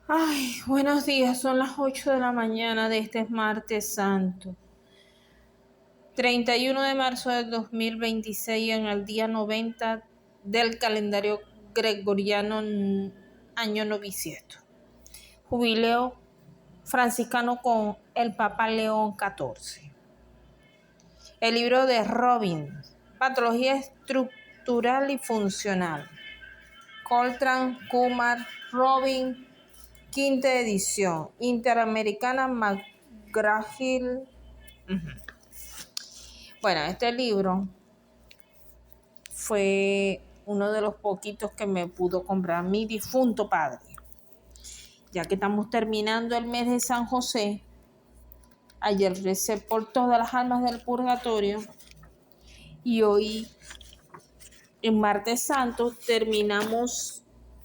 Ay, buenos días, son las 8 de la mañana de este martes santo, 31 de marzo del 2026, en el día 90 del calendario gregoriano, año noviciento. Jubileo franciscano con el Papa León XIV. El libro de Robin, Patología Estructural y Funcional. Coltrane, Kumar, Robin, quinta edición, Interamericana, McGraw-Hill. Bueno, este libro fue uno de los poquitos que me pudo comprar mi difunto padre. Ya que estamos terminando el mes de San José, ayer recé por todas las almas del purgatorio y hoy, en martes santo, terminamos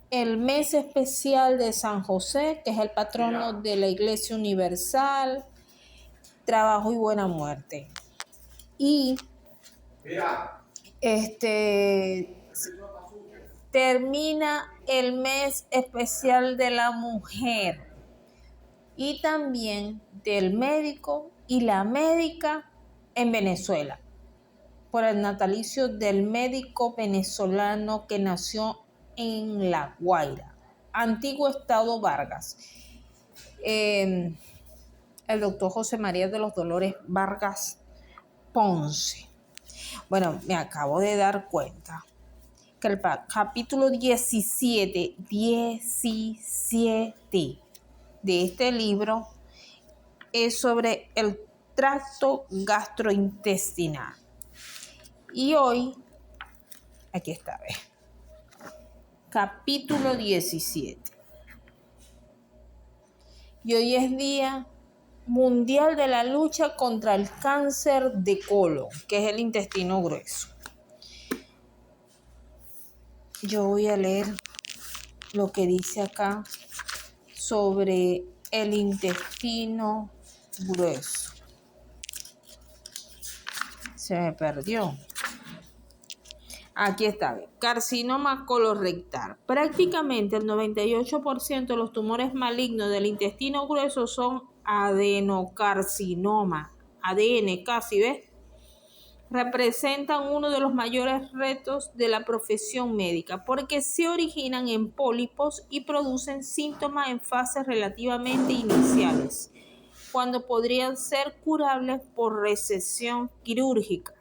el mes especial de San José, que es el patrono de la Iglesia Universal, trabajo y buena muerte. Y termina el mes especial de la mujer y también del médico y la médica en Venezuela, por el natalicio del médico venezolano que nació en La Guaira, antiguo estado Vargas, el doctor José María de los Dolores Vargas Ponce. Bueno, me acabo de dar cuenta que el capítulo 17 de este libro es sobre el tracto gastrointestinal. Y hoy, aquí está, capítulo 17. Y hoy es Día Mundial de la Lucha contra el Cáncer de Colon, que es el intestino grueso. Yo voy a leer lo que dice acá sobre el intestino grueso. Se me perdió. Aquí está. Carcinoma colorectal. Prácticamente el 98% de los tumores malignos del intestino grueso son adenocarcinoma. ADN casi, ¿ves? Representan uno de los mayores retos de la profesión médica porque se originan en pólipos y producen síntomas en fases relativamente iniciales, cuando podrían ser curables por resección quirúrgica.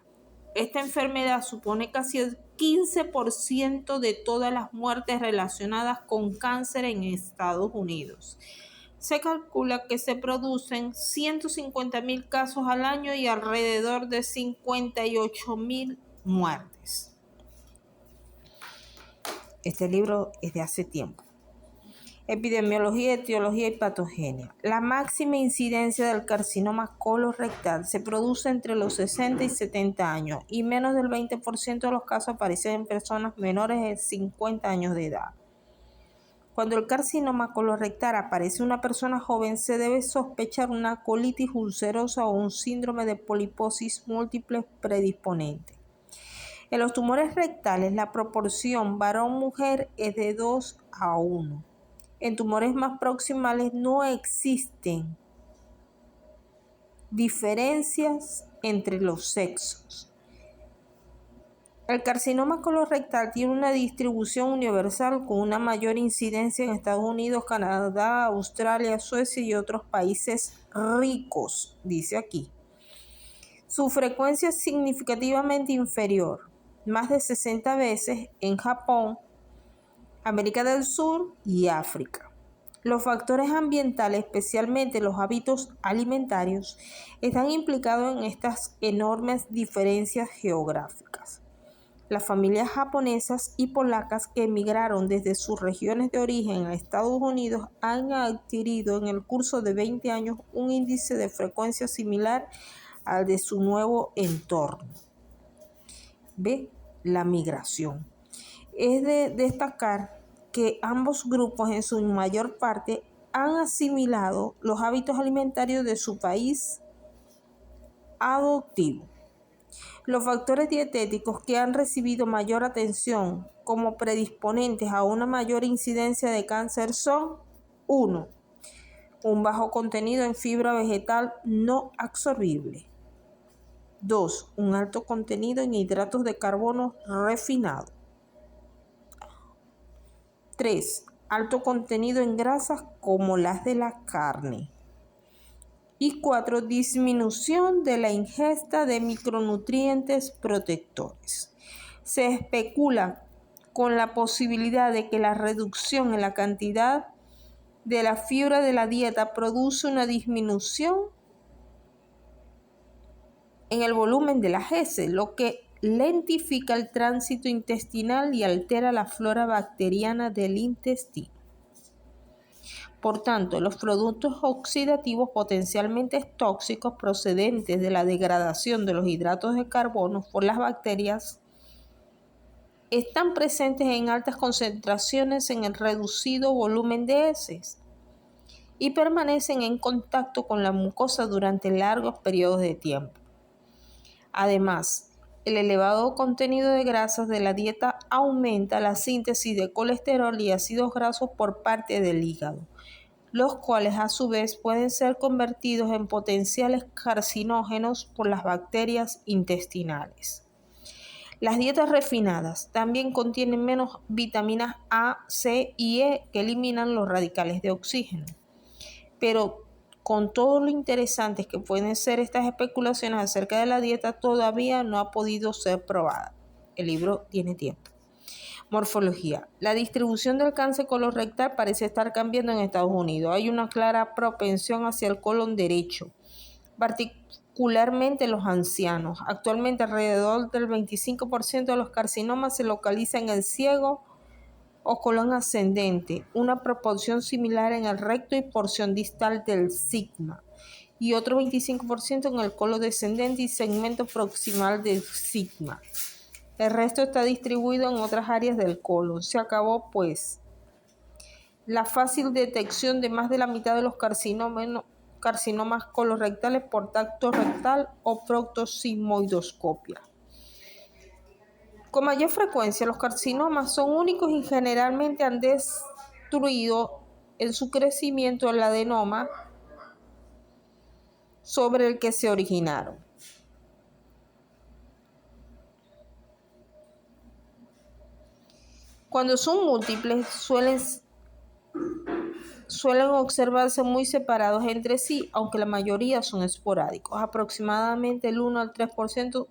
Esta enfermedad supone casi el 15% de todas las muertes relacionadas con cáncer en Estados Unidos. Se calcula que se producen 150,000 casos al año y alrededor de 58,000 muertes. Este libro es de hace tiempo. Epidemiología, etiología y patogenia. La máxima incidencia del carcinoma colorectal se produce entre los 60 y 70 años y menos del 20% de los casos aparecen en personas menores de 50 años de edad. Cuando el carcinoma colorectal aparece en una persona joven, se debe sospechar una colitis ulcerosa o un síndrome de poliposis múltiple predisponente. En los tumores rectales, la proporción varón-mujer es de 2:1. En tumores más proximales no existen diferencias entre los sexos. El carcinoma colorectal tiene una distribución universal con una mayor incidencia en Estados Unidos, Canadá, Australia, Suecia y otros países ricos, dice aquí. Su frecuencia es significativamente inferior, más de 60 veces en Japón, América del Sur y África. Los factores ambientales, especialmente los hábitos alimentarios, están implicados en estas enormes diferencias geográficas. Las familias japonesas y polacas que emigraron desde sus regiones de origen a Estados Unidos han adquirido en el curso de 20 años un índice de frecuencia similar al de su nuevo entorno. ¿Ve? La migración. Es de destacar que ambos grupos en su mayor parte han asimilado los hábitos alimentarios de su país adoptivo. Los factores dietéticos que han recibido mayor atención como predisponentes a una mayor incidencia de cáncer son: 1. Un bajo contenido en fibra vegetal no absorbible. 2. Un alto contenido en hidratos de carbono refinado. 3. Alto contenido en grasas como las de la carne. Y 4. Disminución de la ingesta de micronutrientes protectores. Se especula con la posibilidad de que la reducción en la cantidad de la fibra de la dieta produce una disminución en el volumen de las heces, lo que lentifica el tránsito intestinal y altera la flora bacteriana del intestino. Por tanto, los productos oxidativos potencialmente tóxicos procedentes de la degradación de los hidratos de carbono por las bacterias están presentes en altas concentraciones en el reducido volumen de heces y permanecen en contacto con la mucosa durante largos periodos de tiempo. Además, el elevado contenido de grasas de la dieta aumenta la síntesis de colesterol y ácidos grasos por parte del hígado, los cuales a su vez pueden ser convertidos en potenciales carcinógenos por las bacterias intestinales. Las dietas refinadas también contienen menos vitaminas A, C y E que eliminan los radicales de oxígeno. Pero con todo lo interesantes que pueden ser estas especulaciones acerca de la dieta, todavía no ha podido ser probada. El libro tiene tiempo. Morfología. La distribución del cáncer colorectal parece estar cambiando en Estados Unidos. Hay una clara propensión hacia el colon derecho, particularmente los ancianos. Actualmente alrededor del 25% de los carcinomas se localiza en el ciego o colon ascendente, una proporción similar en el recto y porción distal del sigma, y otro 25% en el colon descendente y segmento proximal del sigma. El resto está distribuido en otras áreas del colon. Se acabó, pues, la fácil detección de más de la mitad de los carcinomas colorectales por tacto rectal o proctosigmoidoscopia. Con mayor frecuencia, los carcinomas son únicos y generalmente han destruido en su crecimiento el adenoma sobre el que se originaron. Cuando son múltiples, suelen observarse muy separados entre sí, aunque la mayoría son esporádicos. Aproximadamente el 1 al 3%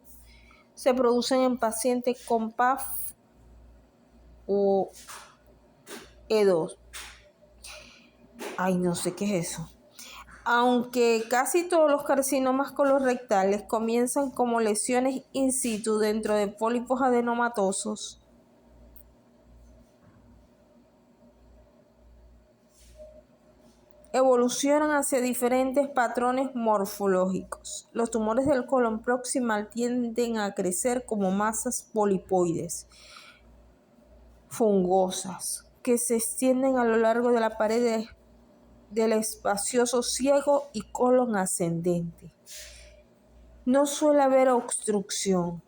se producen en pacientes con PAF o E2. No sé qué es eso. Aunque casi todos los carcinomas colorectales comienzan como lesiones in situ dentro de pólipos adenomatosos, evolucionan hacia diferentes patrones morfológicos. Los tumores del colon proximal tienden a crecer como masas polipoides fungosas que se extienden a lo largo de la pared del espacioso ciego y colon ascendente. No suele haber obstrucción.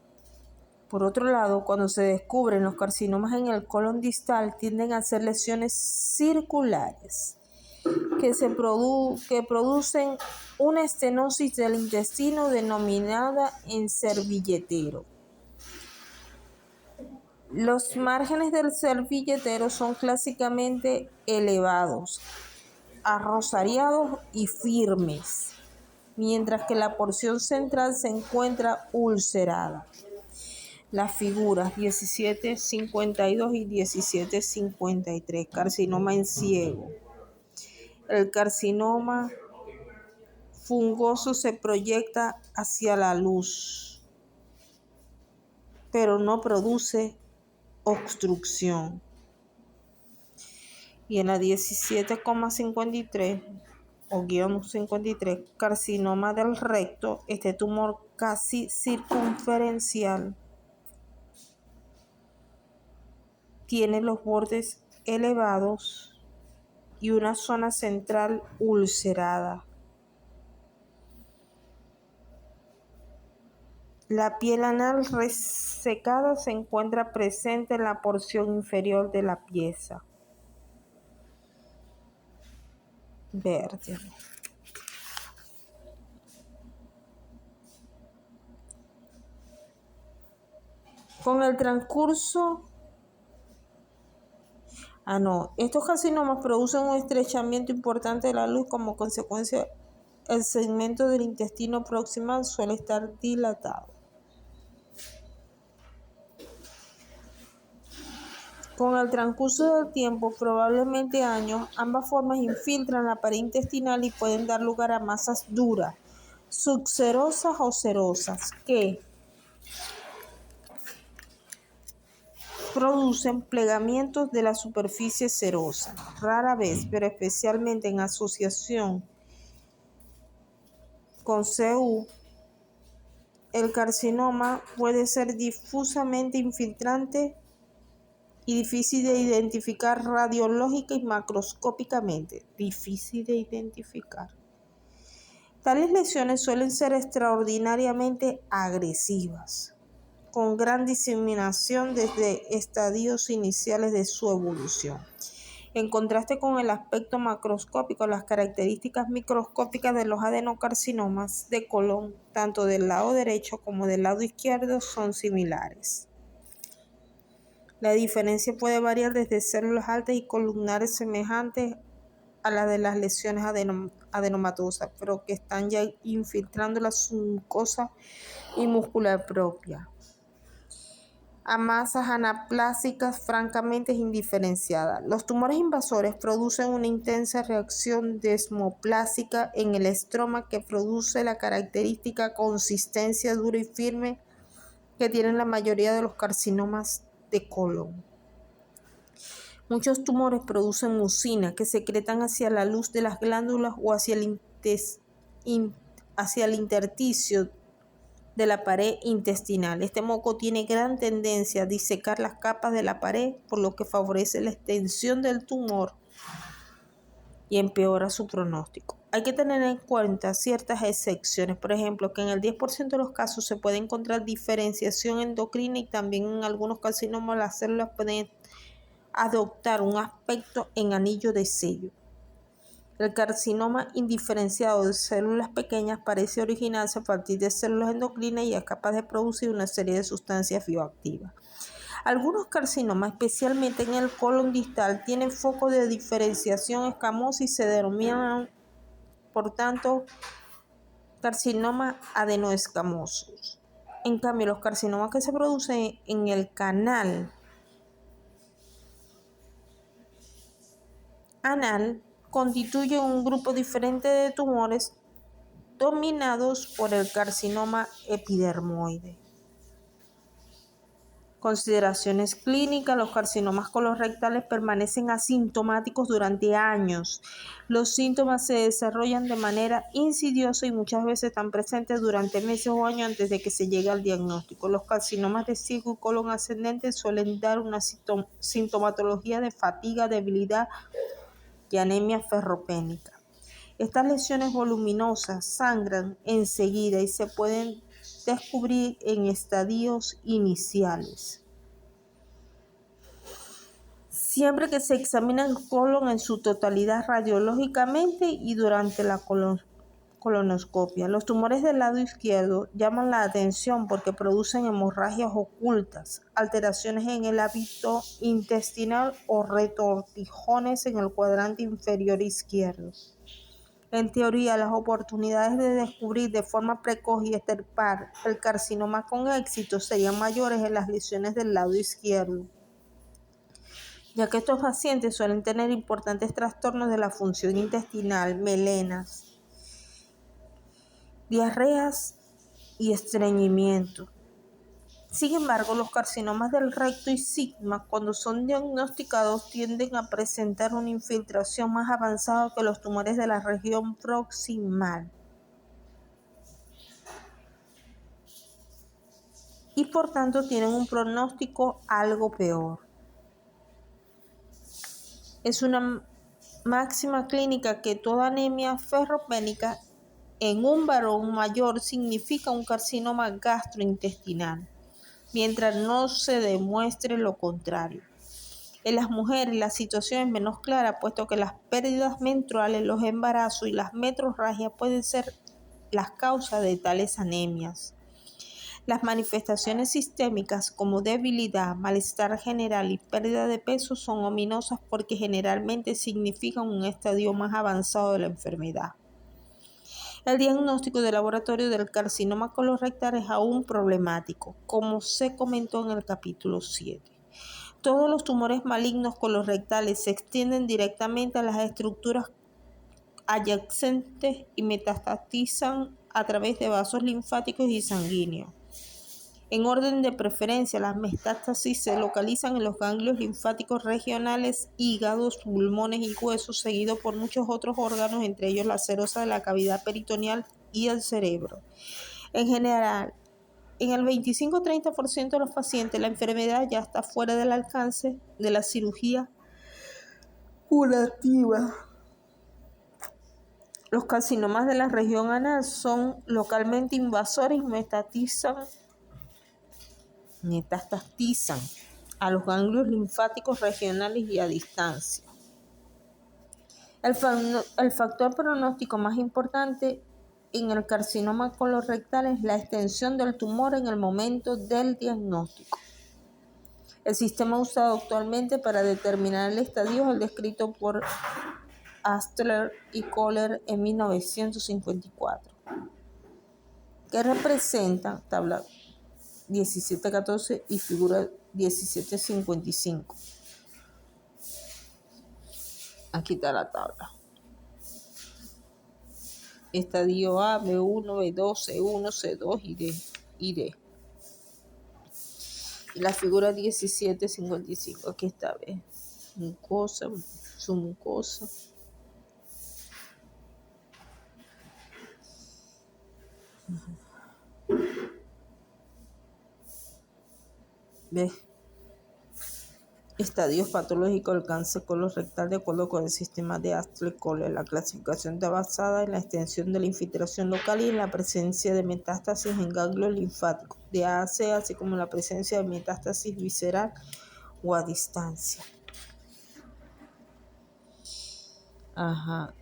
Por otro lado, cuando se descubren los carcinomas en el colon distal, tienden a ser lesiones circulares que producen una estenosis del intestino denominada en servilletero. Los márgenes del servilletero son clásicamente elevados, arrozariados y firmes, mientras que la porción central se encuentra ulcerada. Las figuras 1752 y 1753, carcinoma en ciego. El carcinoma fungoso se proyecta hacia la luz, pero no produce obstrucción. Y en la 17,53 o guión 53, carcinoma del recto, este tumor casi circunferencial tiene los bordes elevados y una zona central ulcerada. La piel anal resecada se encuentra presente en la porción inferior de la pieza. verde. Con el transcurso estos carcinomas producen un estrechamiento importante de la luz. Como consecuencia, el segmento del intestino proximal suele estar dilatado. Con el transcurso del tiempo, probablemente años, ambas formas infiltran la pared intestinal y pueden dar lugar a masas duras, subserosas o serosas, que producen plegamientos de la superficie serosa. Rara vez, pero especialmente en asociación con CU, el carcinoma puede ser difusamente infiltrante y difícil de identificar radiológica y macroscópicamente. Difícil de identificar. Tales lesiones suelen ser extraordinariamente agresivas, con gran diseminación desde estadios iniciales de su evolución. En contraste con el aspecto macroscópico, las características microscópicas de los adenocarcinomas de colon, tanto del lado derecho como del lado izquierdo, son similares. La diferencia puede variar desde células altas y columnares semejantes a la de las lesiones adenomatosas, pero que están ya infiltrando la submucosa y muscular propia, a masas anaplásicas francamente indiferenciadas. Los tumores invasores producen una intensa reacción desmoplásica en el estroma que produce la característica consistencia dura y firme que tienen la mayoría de los carcinomas de colon. Muchos tumores producen mucina que secretan hacia la luz de las glándulas o hacia el intersticio de la pared intestinal. Este moco tiene gran tendencia a disecar las capas de la pared, por lo que favorece la extensión del tumor y empeora su pronóstico. Hay que tener en cuenta ciertas excepciones, por ejemplo, que en el 10% de los casos se puede encontrar diferenciación endocrina y también en algunos carcinomas las células pueden adoptar un aspecto en anillo de sello. El carcinoma indiferenciado de células pequeñas parece originarse a partir de células endocrinas y es capaz de producir una serie de sustancias bioactivas. Algunos carcinomas, especialmente en el colon distal, tienen foco de diferenciación escamosa y se denominan, por tanto, carcinomas adenoescamosos. En cambio, los carcinomas que se producen en el canal anal constituyen un grupo diferente de tumores dominados por el carcinoma epidermoide. Consideraciones clínicas. Los carcinomas colorectales permanecen asintomáticos durante años. Los síntomas se desarrollan de manera insidiosa y muchas veces están presentes durante meses o años antes de que se llegue al diagnóstico. Los carcinomas de ciego y colon ascendente suelen dar una sintomatología de fatiga, debilidad y anemia ferropénica. Estas lesiones voluminosas sangran enseguida y se pueden descubrir en estadios iniciales. Siempre que se examina el colon en su totalidad radiológicamente y durante la colonoscopia. Los tumores del lado izquierdo llaman la atención porque producen hemorragias ocultas, alteraciones en el hábito intestinal o retortijones en el cuadrante inferior izquierdo. En teoría, las oportunidades de descubrir de forma precoz y extirpar el carcinoma con éxito serían mayores en las lesiones del lado izquierdo, ya que estos pacientes suelen tener importantes trastornos de la función intestinal, melenas, diarreas y estreñimiento. Sin embargo, los carcinomas del recto y sigma, cuando son diagnosticados, tienden a presentar una infiltración más avanzada que los tumores de la región proximal y por tanto tienen un pronóstico algo peor. Es una máxima clínica que toda anemia ferropénica en un varón mayor significa un carcinoma gastrointestinal, mientras no se demuestre lo contrario. En las mujeres la situación es menos clara, puesto que las pérdidas menstruales, los embarazos y las metrorragias pueden ser las causas de tales anemias. Las manifestaciones sistémicas como debilidad, malestar general y pérdida de peso son ominosas porque generalmente significan un estadio más avanzado de la enfermedad. El diagnóstico de laboratorio del carcinoma colorectal es aún problemático, como se comentó en el capítulo 7. Todos los tumores malignos colorectales se extienden directamente a las estructuras adyacentes y metastatizan a través de vasos linfáticos y sanguíneos. En orden de preferencia, las metástasis se localizan en los ganglios linfáticos regionales, hígados, pulmones y huesos, seguidos por muchos otros órganos, entre ellos la serosa de la cavidad peritoneal y el cerebro. En general, en el 25-30% de los pacientes la enfermedad ya está fuera del alcance de la cirugía curativa. Los carcinomas de la región anal son localmente invasores y metastatizan a los ganglios linfáticos regionales y a distancia. El factor pronóstico más importante en el carcinoma colorectal es la extensión del tumor en el momento del diagnóstico. El sistema usado actualmente para determinar el estadio es el descrito por Astler y Kohler en 1954, que representa tabla 1714 y figura 1755. Aquí está la tabla. Estadio A, B1, B2, C1, C2 y D. Y la figura 1755. Aquí está, ¿ves? Mucosa, submucosa. ¿Ves? Estadios patológicos del cáncer colorectal de acuerdo con el sistema de Astler-Kohler. La clasificación está basada en la extensión de la infiltración local y en la presencia de metástasis en ganglios linfáticos de A a C, así como la presencia de metástasis visceral o a distancia. Ajá.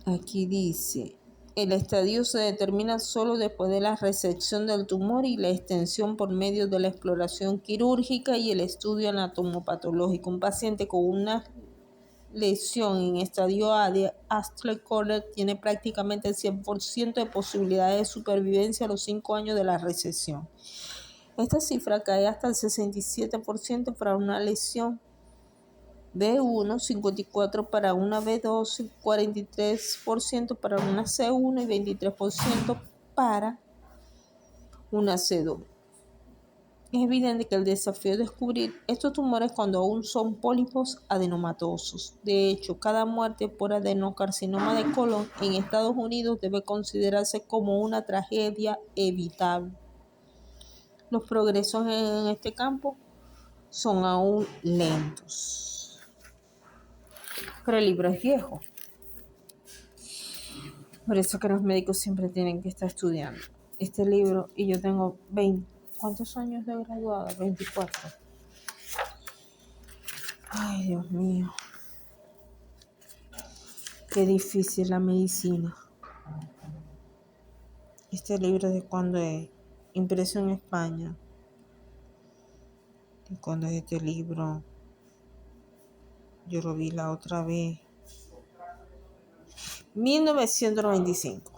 Aquí dice, el estadio se determina solo después de la resección del tumor y la extensión por medio de la exploración quirúrgica y el estudio anatomopatológico. Un paciente con una lesión en estadio A de Astler-Kohler tiene prácticamente el 100% de posibilidades de supervivencia a los 5 años de la resección. Esta cifra cae hasta el 67% para una lesión B1, 54% para una B2, 43% para una C1 y 23% para una C2. Es evidente que el desafío es descubrir estos tumores cuando aún son pólipos adenomatosos. De hecho, cada muerte por adenocarcinoma de colon en Estados Unidos debe considerarse como una tragedia evitable. Los progresos en este campo son aún lentos. Pero el libro es viejo. Por eso que los médicos siempre tienen que estar estudiando este libro. Y yo tengo 20. ¿Cuántos años de graduada? 24. Ay, Dios mío. Qué difícil la medicina. Este libro de cuando es impreso en España. ¿De cuándo es este libro? Yo lo vi la otra vez. 1995.